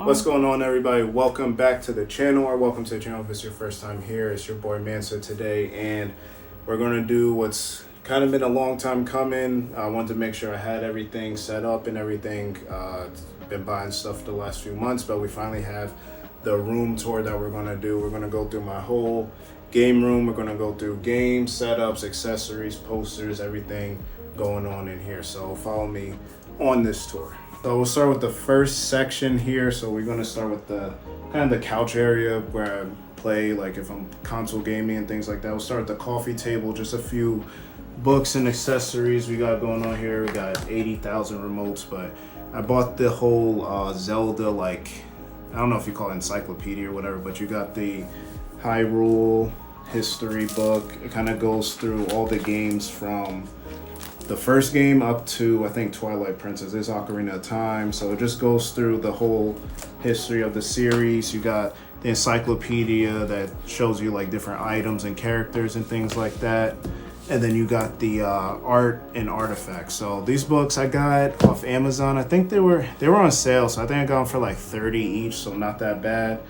What's going on, everybody? Welcome back to the channel, or welcome to the channel if it's your first time here. It's your boy Mansa today, and we're going to do what's kind of been a long time coming. I wanted to make sure I had everything set up and everything. Been buying stuff the last few months, but we finally have the room tour that we're going to do. We're going to go through my whole game room. We're going to go through game setups, accessories, posters, everything going on in here. So follow me on this tour. So we'll start with the first section here. So we're going to start with the kind of the couch area where I play, like if I'm console gaming and things like that. We'll start with the coffee table, just a few books and accessories we got going on here. We got 80,000 remotes, but I bought the whole Zelda, like, I don't know if you call it encyclopedia or whatever, but you got the Hyrule history book. It kind of goes through all the games from the first game up to, I think, Twilight Princess. This Ocarina of Time. So it just goes through the whole history of the series. You got the encyclopedia that shows you like different items and characters and things like that. And then you got the art and artifacts. So these books I got off Amazon. I think they were on sale. So I think I got them for like 30 each. So not that bad.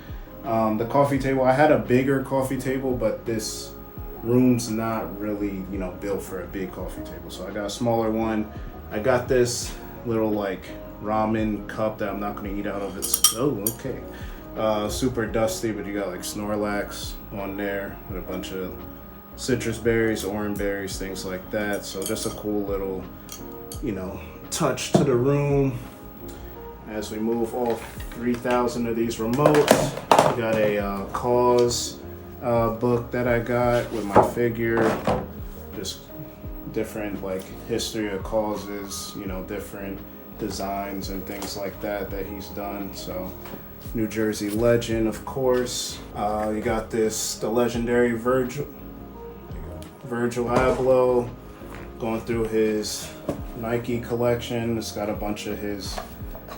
The coffee table, I had a bigger coffee table, but this room's not really, built for a big coffee table. So I got a smaller one. I got this little like ramen cup that I'm not going to eat out of. It's super dusty, but you got like Snorlax on there with a bunch of citrus berries, orange berries, things like that. So just a cool little, touch to the room. As we move all 3,000 of these remotes, we got a Cause book that I got with my figure, just different like history of causes, different designs and things like that he's done. So New Jersey legend, of course. You got the legendary Virgil Abloh, going through his Nike collection. It's got a bunch of his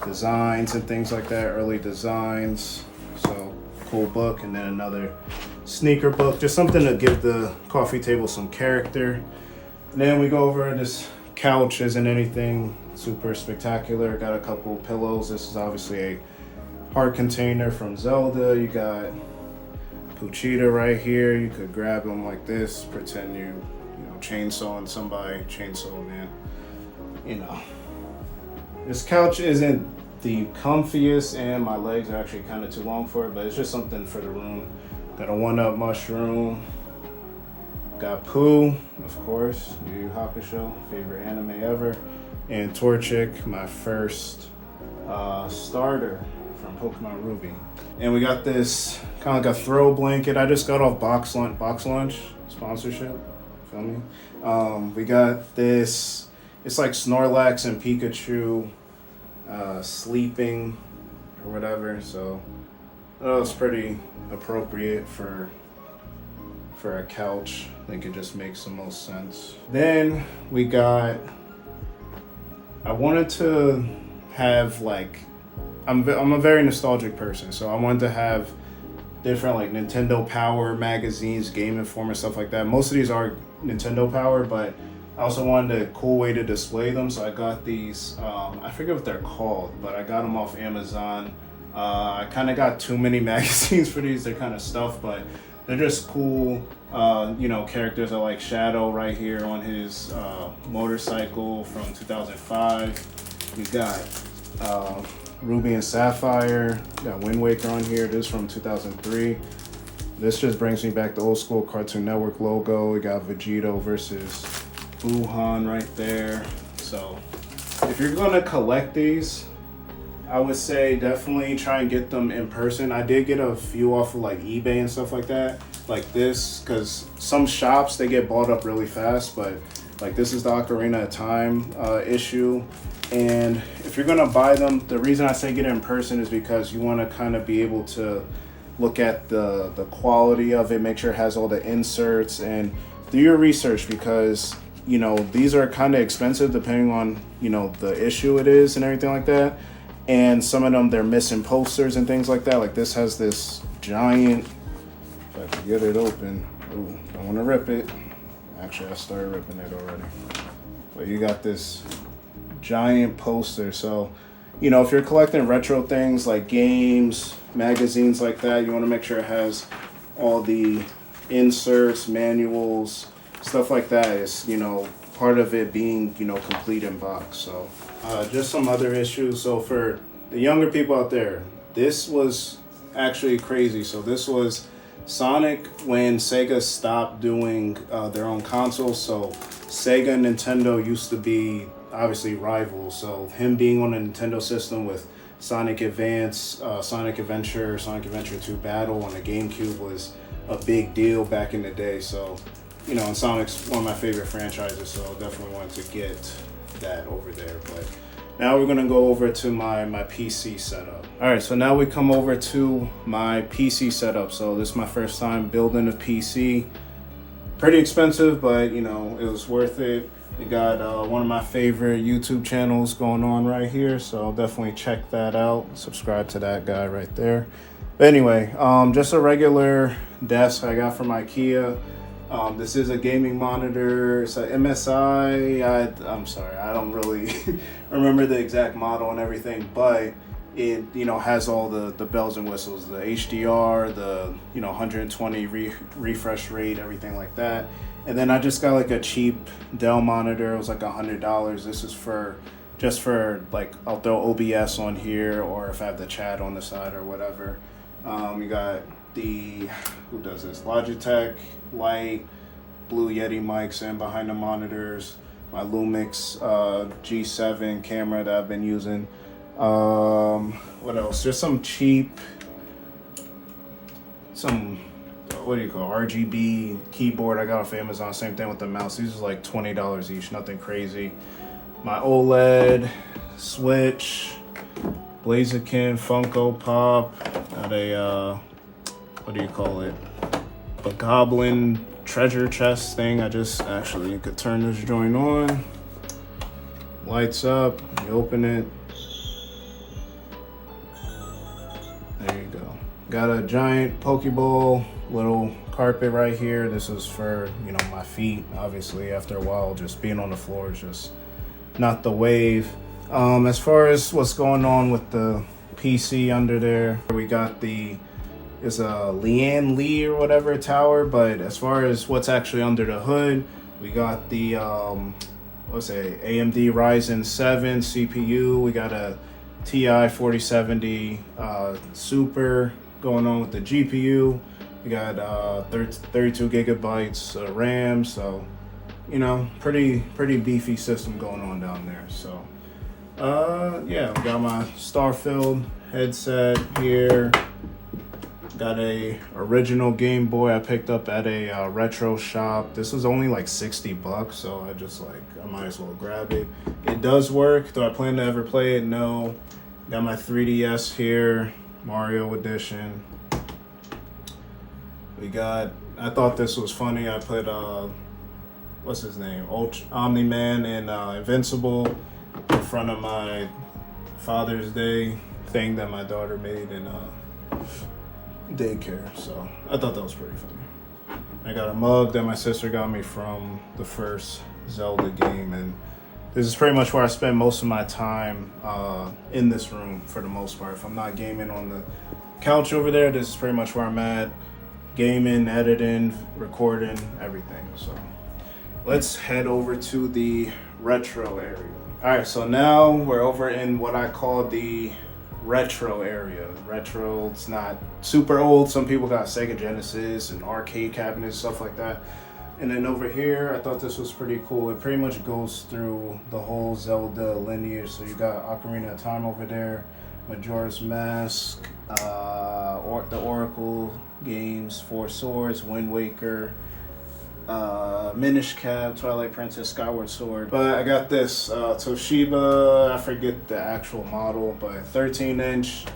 designs and things like that, early designs. So cool book. And then another sneaker book, just something to give the coffee table some character. And then we go over, this couch isn't anything super spectacular. Got a couple pillows. This is obviously a heart container from Zelda. You got Pochita right here. You could grab him like this, pretend you chainsawing somebody. Chainsaw, man. This couch isn't the comfiest, and my legs are actually kind of too long for it, but it's just something for the room. Got a 1-Up mushroom. Got Pooh, of course, Yu Yu Hakusho, favorite anime ever. And Torchic, my first starter from Pokemon Ruby. And we got this kind of like a throw blanket. I just got off Box Lunch sponsorship. Feel me? We got this. It's like Snorlax and Pikachu sleeping or whatever. So that was pretty appropriate for a couch. I think it just makes the most sense. Then we got, I wanted to have like, I'm a very nostalgic person, so I wanted to have different like Nintendo Power magazines, Game Informer, stuff like that. Most of these are Nintendo Power, but I also wanted a cool way to display them, so I got these, I forget what they're called, but I got them off Amazon. I kind of got too many magazines for these. They're kind of stuffed, but they're just cool, characters. I like Shadow right here on his motorcycle from 2005. We got Ruby and Sapphire. We got Wind Waker on here. This is from 2003. This just brings me back to old school Cartoon Network logo. We got Vegito versus Wuhan right there. So if you're gonna collect these, I would say definitely try and get them in person. I did get a few off of like eBay and stuff like that, like this, because some shops, they get bought up really fast, but like this is the Ocarina of Time issue. And if you're gonna buy them, the reason I say get it in person is because you want to kind of be able to look at the quality of it, make sure it has all the inserts, and do your research, because these are kind of expensive depending on the issue it is and everything like that. And some of them, they're missing posters and things like that. Like this has this giant, if I can get it open. Ooh, don't want to rip it. Actually, I started ripping it already. But you got this giant poster. So you know, if you're collecting retro things like games, magazines like that, you want to make sure it has all the inserts, manuals, stuff like that is, you know, part of it being, you know, complete in box. So just some other issues. So for the younger people out there, this was actually crazy. So this was Sonic when Sega stopped doing their own consoles. So Sega and Nintendo used to be obviously rivals. So him being on a Nintendo system with Sonic Advance, Sonic Adventure, Sonic Adventure 2 Battle on the GameCube was a big deal back in the day. So, you know, and Sonic's one of my favorite franchises, so definitely wanted to get that over there. But now we're gonna go over to my PC setup. All right, so now we come over to my PC setup. So this is my first time building a PC. Pretty expensive, but you know, it was worth it. We got one of my favorite YouTube channels going on right here, so definitely check that out. Subscribe to that guy right there. But anyway, just a regular desk I got from IKEA. This is a gaming monitor. It's a MSI. I'm sorry, I don't really remember the exact model and everything, but it, you know, has all the bells and whistles, the HDR, the, you know, 120 refresh rate, everything like that. And then I just got like a cheap Dell monitor. It was like $100. This is just for like, I'll throw OBS on here, or if I have the chat on the side or whatever. You got the, who does this? Logitech Light, Blue Yeti mics, and behind the monitors, my Lumix G7 camera that I've been using. What else? Just some cheap, what do you call it? RGB keyboard I got off Amazon. Same thing with the mouse. These are like $20 each, nothing crazy. My OLED Switch, Blaziken Funko Pop. Got a what do you call it? A Goblin treasure chest thing. I just actually could turn this joint on. Lights up. You open it. There you go. Got a giant Pokeball little carpet right here. This is for, you know, my feet. Obviously, after a while, just being on the floor is just not the wave. As far as what's going on with the PC under there, we got it's a Lian Li or whatever tower, but as far as what's actually under the hood, we got the what's it, AMD Ryzen 7 CPU. We got a TI 4070 Super going on with the GPU. We got 32 gigabytes of RAM, so, you know, pretty beefy system going on down there. So yeah, we got my Starfield headset here. Got a original Game Boy I picked up at a retro shop. This was only like $60, so I might as well grab it. It does work. Do I plan to ever play it? No. Got my 3DS here, Mario Edition. I thought this was funny. I put what's his name, Omni-Man and Invincible in front of my Father's Day thing that my daughter made in daycare, so I thought that was pretty funny. I got a mug that my sister got me from the first Zelda game, and this is pretty much where I spend most of my time in this room for the most part. If I'm not gaming on the couch over there, this is pretty much where I'm at, gaming, editing, recording, everything. So let's head over to the retro area. All right, so now we're over in what I call the retro area. Retro, it's not super old. Some people got Sega Genesis and arcade cabinets, stuff like that. And then over here, I thought this was pretty cool. It pretty much goes through the whole Zelda lineage. So you got Ocarina of Time over there, Majora's Mask, the Oracle games, Four Swords, Wind Waker, Minish Cap, Twilight Princess, Skyward Sword. But I got this Toshiba, I forget the actual model, but 13-inch,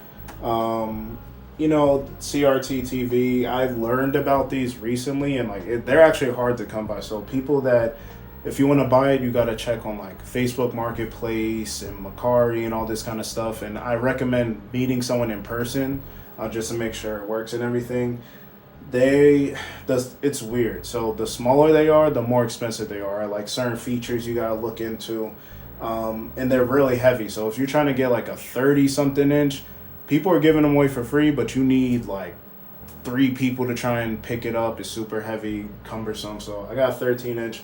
you know, CRT TV. I've learned about these recently, and they're actually hard to come by. So people that, if you want to buy it, you got to check on like Facebook Marketplace and Macari and all this kind of stuff. And I recommend meeting someone in person just to make sure it works and everything. It's weird. So the smaller they are, the more expensive they are. Like certain features you gotta look into. And they're really heavy. So if you're trying to get like a 30 something inch, people are giving them away for free, but you need like 3 people to try and pick it up. It's super heavy, cumbersome. So I got a 13 inch.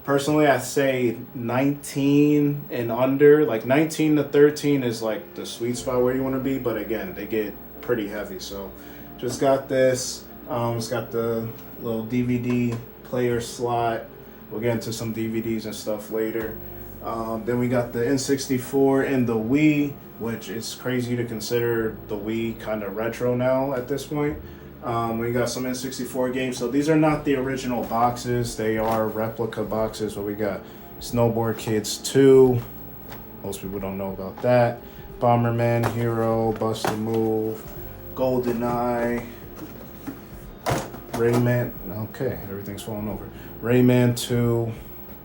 Personally, I say 19 and under. Like 19 to 13 is like the sweet spot where you want to be. But again, they get pretty heavy. So just got this. It's got the little DVD player slot. We'll get into some DVDs and stuff later. Then we got the N64 and the Wii, which is crazy to consider the Wii kind of retro now at this point. We got some N64 games. So these are not the original boxes. They are replica boxes. But we got Snowboard Kids 2. Most people don't know about that. Bomberman Hero, Bust a Move, GoldenEye, Rayman. Okay, everything's falling over. Rayman 2.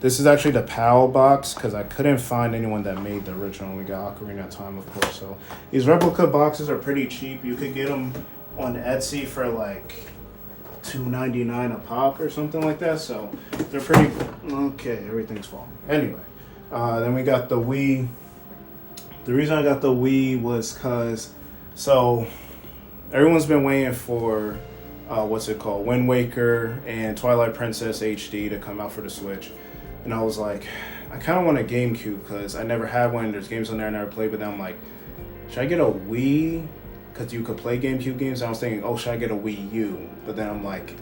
This is actually the PAL box because I couldn't find anyone that made the original. We got Ocarina of Time, of course. So these replica boxes are pretty cheap. You could get them on Etsy for like $2.99 a pop or something like that. So they're pretty okay. Everything's falling. Anyway, then we got the Wii. The reason I got the Wii was because everyone's been waiting for what's it called, Wind Waker and Twilight Princess HD to come out for the Switch. And I was like, I kind of want a GameCube because I never had one. There's games on there I never played, but then I'm like, should I get a Wii? Because you could play GameCube games. And I was thinking, oh, should I get a Wii U? But then I'm like,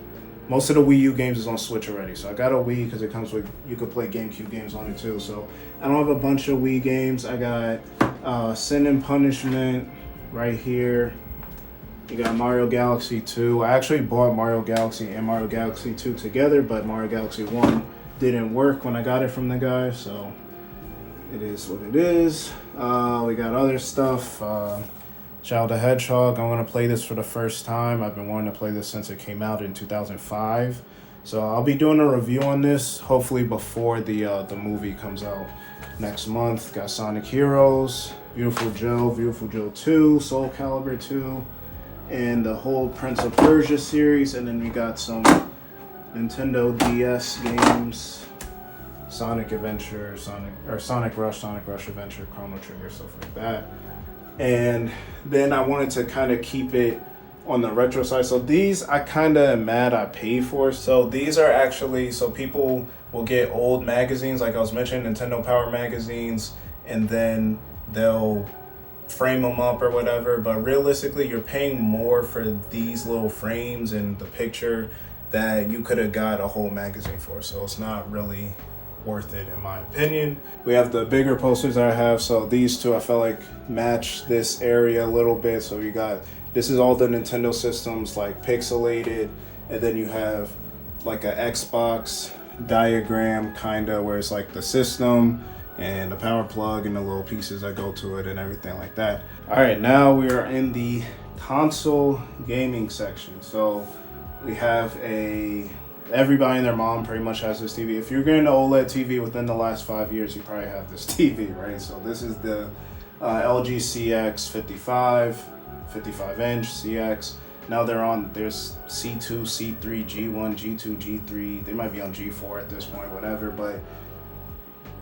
most of the Wii U games is on Switch already. So I got a Wii because it comes with, you could play GameCube games on it too. So I don't have a bunch of Wii games. I got Sin and Punishment right here. You got Mario Galaxy 2. I actually bought Mario Galaxy and Mario Galaxy 2 together, but Mario Galaxy 1 didn't work when I got it from the guy, so it is what it is. We got other stuff. Child the Hedgehog. I'm going to play this for the first time. I've been wanting to play this since it came out in 2005. So I'll be doing a review on this, hopefully before the movie comes out next month. Got Sonic Heroes, Beautiful Joe 2, Soul Calibur 2, and the whole Prince of Persia series. And then we got some Nintendo DS games, Sonic Adventure, Sonic Rush Adventure, Chrono Trigger, stuff like that. And then I wanted to kind of keep it on the retro side. So these I kind of am mad I paid for. So these are actually, so people will get old magazines, like I was mentioning, Nintendo Power magazines, and then they'll frame them up or whatever. But realistically, you're paying more for these little frames and the picture that you could have got a whole magazine for. So it's not really worth it in my opinion. We have the bigger posters that I have. So these two I felt like match this area a little bit. So you got, this is all the Nintendo systems like pixelated, and then you have like a Xbox diagram kind of where it's like the system and the power plug and the little pieces that go to it and everything like that. All right, now we are in the console gaming section. So we have everybody and their mom pretty much has this TV. If you're getting an OLED TV within the last 5 years, you probably have this TV, right? So this is the LG CX 55 inch CX. Now there's C2, C3, G1, G2, G3. They might be on G4 at this point, whatever. But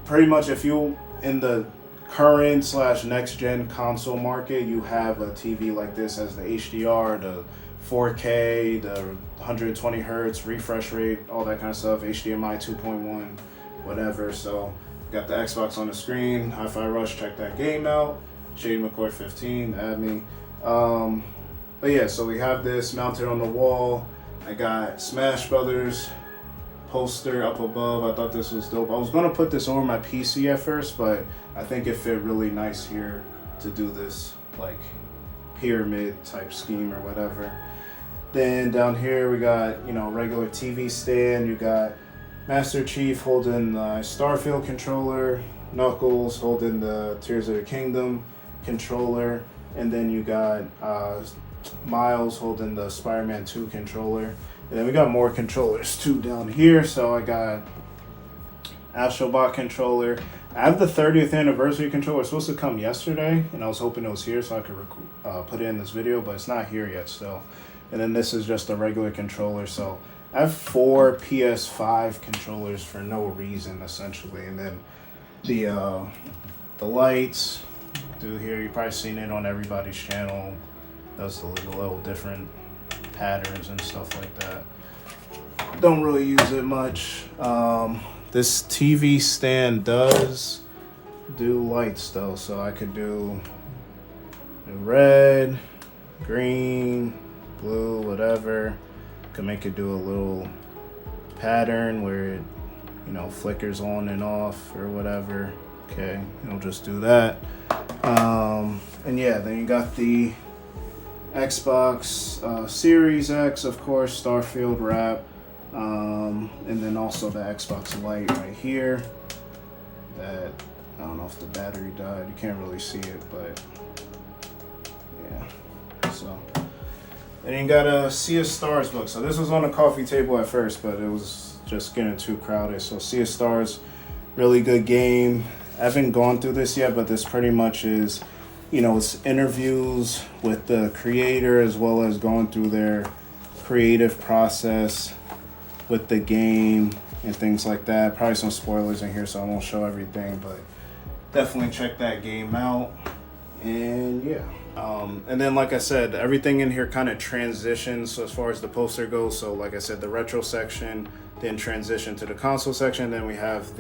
pretty much if you in the current / next gen console market, you have a TV like this as the HDR, the 4K, the 120 hertz refresh rate, all that kind of stuff, HDMI 2.1, whatever. So got the Xbox on the screen, Hi-Fi Rush, check that game out. Shady McCoy 15, add me. But yeah, so we have this mounted on the wall. I got Smash Brothers poster up above. I thought this was dope. I was gonna put this over my PC at first, but I think it fit really nice here to do this like pyramid type scheme or whatever. Then down here we got, regular TV stand. You got Master Chief holding the Starfield controller, Knuckles holding the Tears of the Kingdom controller, and then you got Miles holding the Spider-Man 2 controller. And then we got more controllers too down here. So I got Astrobot controller. I have the 30th anniversary controller. It's supposed to come yesterday, and I was hoping it was here so I could put it in this video, but it's not here yet still. And then this is just a regular controller. So I have 4 PS5 controllers for no reason, essentially. And then The lights. Do here, you've probably seen it on everybody's channel. Does the little different patterns and stuff like that. Don't really use it much. This TV stand does do lights though, so I could do red, green, blue, whatever. Could make it do a little pattern where it, you know, flickers on and off or whatever. Okay, it'll just do that. And yeah, then you got the Xbox Series X, of course, Starfield wrap. And then also the Xbox Lite right here. That, I don't know if the battery died. You can't really see it, but yeah. So, and you got a Sea of Stars book. So this was on the coffee table at first, but it was just getting too crowded. So Sea of Stars, really good game. I haven't gone through this yet, but this pretty much is, you know, it's interviews with the creator as well as going through their creative process with the game and things like that. Probably some spoilers in here, so I won't show everything, but definitely check that game out. And yeah. And then, like I said, everything in here kind of transitions so as far as the poster goes. So like I said, the retro section, then transition to the console section. Then we have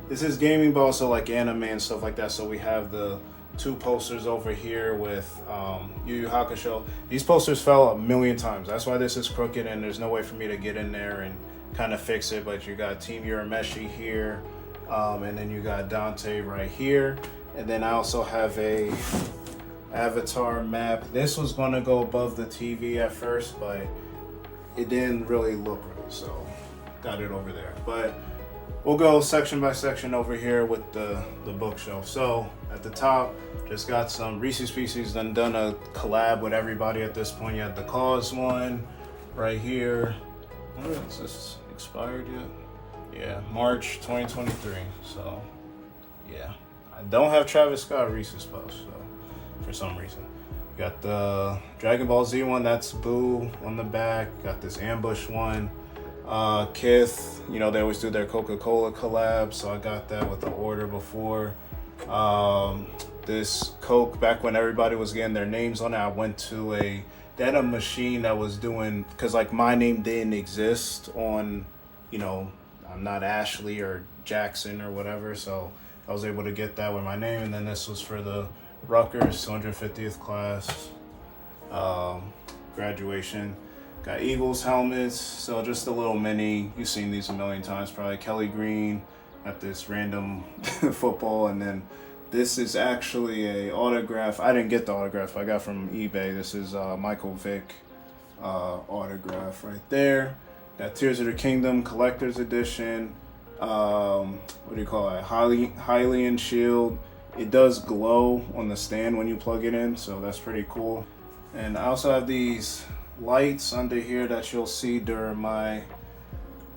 this is gaming, but also like anime and stuff like that. So we have the two posters over here with Yu Yu Hakusho. These posters fell a million times. That's why this is crooked, and there's no way for me to get in there and kind of fix it. But you got Team Urameshi here, and then you got Dante right here. And then I also have a Avatar map. This was going to go above the TV at first, but it didn't really look right, so got it over there. But we'll go section by section over here with the bookshelf. So at the top, just got some Reese's Pieces, done a collab with everybody at this point. You had the Cause one right here. Is this expired yet? Yeah, March 2023. So yeah, I don't have Travis Scott Reese's Puffs, so for some reason. Got the Dragon Ball Z one, that's Boo on the back. Got this Ambush one. Kith, you know, they always do their Coca-Cola collab, so I got that with the order before. This Coke, back when everybody was getting their names on it, I went to they had a machine that was doing, because like my name didn't exist on, you know, I'm not Ashley or Jackson or whatever, so I was able to get that with my name. And then this was for the Rutgers 250th class graduation. Got Eagles helmets, so just a little mini. You've seen these a million times probably. Kelly Green, got this random football, and then this is actually a autograph. I didn't get the autograph, I got from eBay. This is Michael Vick autograph right there. Got Tears of the Kingdom collector's edition. What do you call it? Hylian shield. It does glow on the stand when you plug it in, so that's pretty cool. And I also have these lights under here that you'll see during my,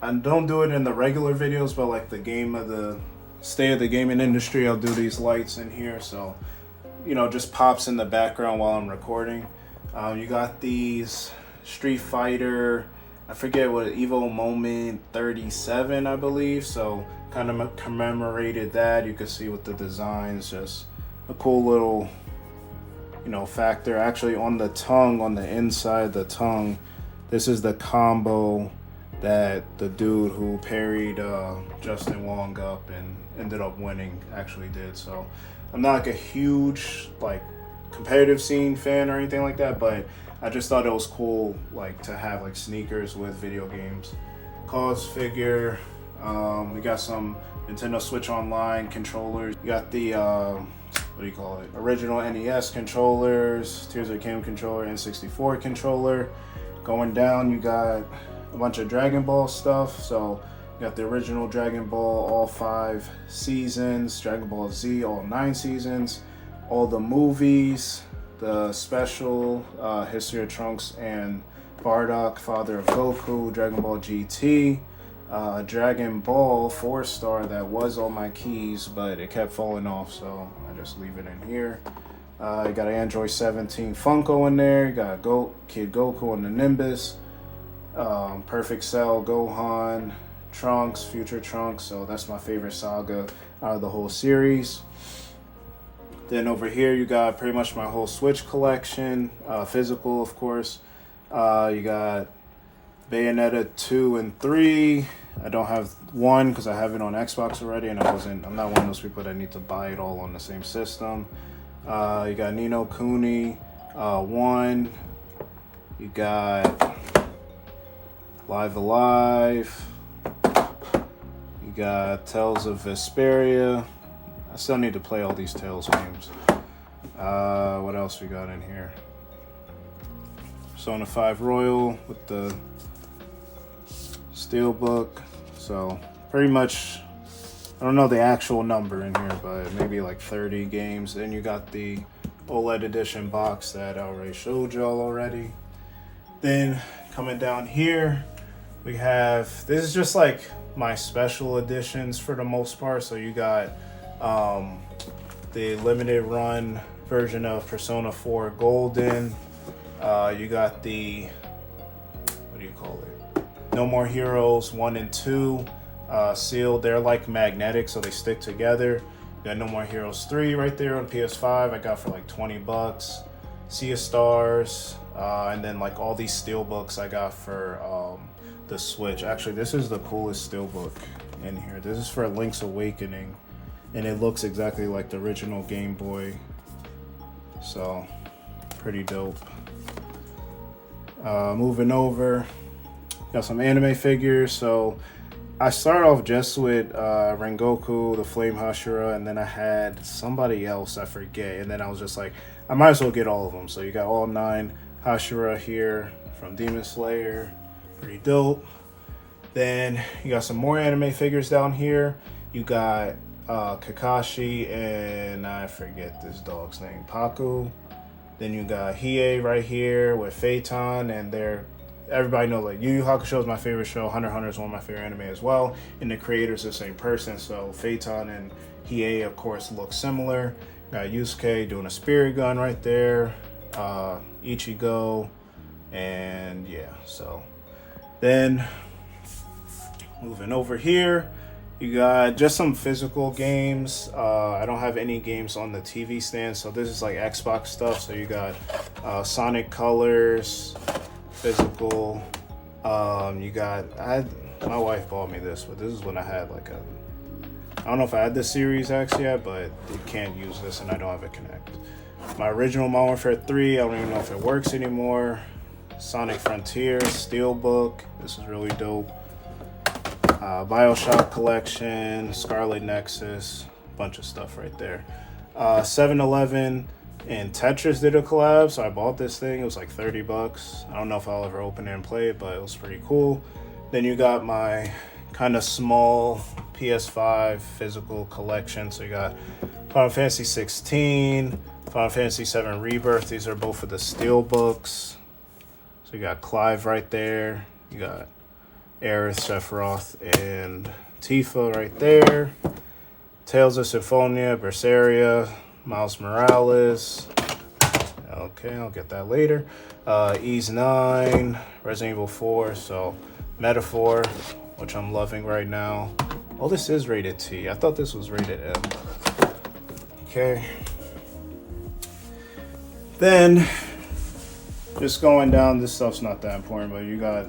I don't do it in the regular videos, but like the state of the gaming industry, I'll do these lights in here, so you know, just pops in the background while I'm recording. You got these Street Fighter, I forget what, Evo Moment 37, I believe, so kind of commemorated that. You can see with the designs, just a cool little, you know, factor. Actually on the tongue, on the inside the tongue, this is the combo that the dude who parried Justin Wong up and ended up winning actually did. So I'm not like a huge like competitive scene fan or anything like that, but I just thought it was cool like to have like sneakers with video games. Cause figure. We got some Nintendo Switch Online controllers. You got the what do you call it? Original NES controllers, Tears of the Kingdom controller, N64 controller. Going down, you got a bunch of Dragon Ball stuff. So you got the original Dragon Ball, all 5 seasons, Dragon Ball Z, all 9 seasons, all the movies, the special History of Trunks and Bardock, Father of Goku, Dragon Ball GT, Dragon Ball 4-star that was on my keys, but it kept falling off, so I just leave it in here. You got an Android 17 Funko in there. You got Kid Goku on the Nimbus, Perfect Cell, Gohan, Trunks, Future Trunks. So that's my favorite saga out of the whole series. Then over here you got pretty much my whole Switch collection, physical of course. You got Bayonetta 2 and 3. I don't have 1 because I have it on Xbox already, and I'm not one of those people that need to buy it all on the same system. You got Ni no Kuni 1. You got Live Alive. You got Tales of Vesperia. I still need to play all these Tales games. What else we got in here? Persona 5 Royal with the Steelbook. So pretty much, I don't know the actual number in here, but maybe like 30 games. Then you got the OLED edition box that I already showed y'all already. Then coming down here, we have, this is just like my special editions for the most part. So you got the limited run version of Persona 4 Golden. You got the, what do you call it? No More Heroes 1 and 2 sealed. They're like magnetic, so they stick together. You got No More Heroes 3 right there on PS5. I got for like $20. Sea of Stars, and then like all these steelbooks I got for the Switch. Actually, this is the coolest steelbook in here. This is for Link's Awakening, and it looks exactly like the original Game Boy. So pretty dope. Moving over, got some anime figures. So I started off just with Rengoku, the Flame Hashira, and then I had somebody else, I forget, and then I was just like, I might as well get all of them. So you got all 9 Hashira here from Demon Slayer, pretty dope. Then you got some more anime figures down here. You got Kakashi and I forget this dog's name, Paku. Then you got Hiei right here with Phaeton, and everybody knows like Yu Yu Hakusho is my favorite show. Hunter x Hunter is one of my favorite anime as well, and the creators are the same person. So Phaeton and Hiei, of course, look similar. Got Yusuke doing a spirit gun right there. Ichigo, and yeah. So then moving over here, you got just some physical games. I don't have any games on the TV stand, so this is like Xbox stuff. So you got Sonic Colors, physical. You got, my wife bought me this, but this is when I had like I don't know if I had this series X yet, but you can't use this and I don't have it connect. My original Modern Warfare 3, I don't even know if it works anymore. Sonic Frontier, Steelbook, this is really dope. Bioshock Collection, Scarlet Nexus, bunch of stuff right there. 7-Eleven and Tetris did a collab, so I bought this thing. It was like $30. I don't know if I'll ever open it and play it, but it was pretty cool. Then you got my kind of small PS5 physical collection. So you got Final Fantasy 16, Final Fantasy 7 Rebirth. These are both of the Steelbooks. So you got Clive right there. You got Aerith, Sephiroth, and Tifa right there. Tales of Symphonia, Berseria, Miles Morales. Okay, I'll get that later. Ys 9, Resident Evil 4, so Metaphor, which I'm loving right now. Oh, this is rated T. I thought this was rated M. Okay. Then, just going down, this stuff's not that important, but you got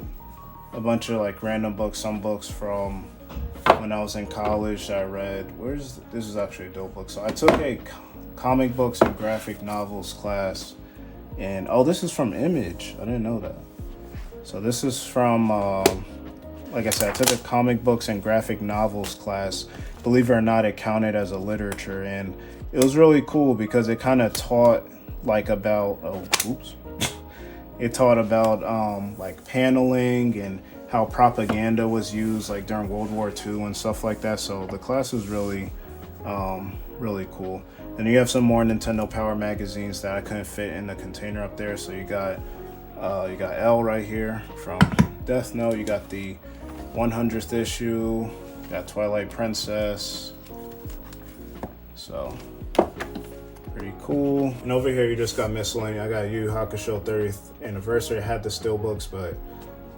a bunch of like random books, some books from when I was in college that I read. This is actually a dope book. So I took a comic books and graphic novels class, and oh, this is from Image. I didn't know that. So this is from, like I said, I took a comic books and graphic novels class. Believe it or not, it counted as a literature, and it was really cool because it kind of taught like about, it taught about like paneling and how propaganda was used like during World War II and stuff like that. So the class was really, really cool. And you have some more Nintendo Power magazines that I couldn't fit in the container up there. So you got L right here from Death Note. You got the 100th issue. You got Twilight Princess. So pretty cool. And over here you just got miscellaneous. I got Yu Yu Hakusho 30th anniversary. I had the steelbooks, but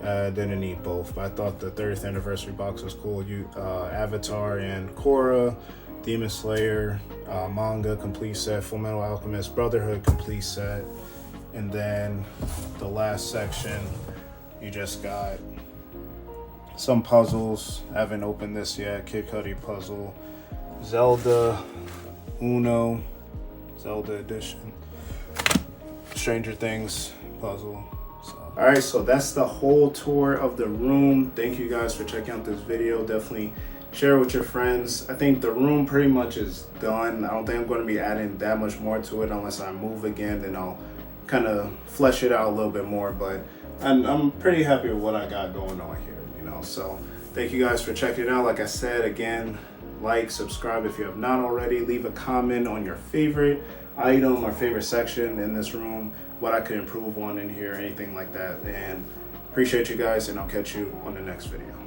Didn't need both, but I thought the 30th anniversary box was cool. Avatar and Korra, Demon Slayer, manga complete set, Full Metal Alchemist Brotherhood complete set, and then the last section, you just got some puzzles. I haven't opened this yet. Kid Cudi puzzle, Zelda Uno, Zelda edition, Stranger Things puzzle. All right, so that's the whole tour of the room. Thank you guys for checking out this video. Definitely share it with your friends. I think the room pretty much is done. I don't think I'm going to be adding that much more to it unless I move again. Then I'll kind of flesh it out a little bit more. But I'm pretty happy with what I got going on here, you know. So thank you guys for checking it out. Like I said, again, like, subscribe if you have not already. Leave a comment on your favorite item or favorite section in this room, what I could improve on in here, anything like that. And appreciate you guys, and I'll catch you on the next video.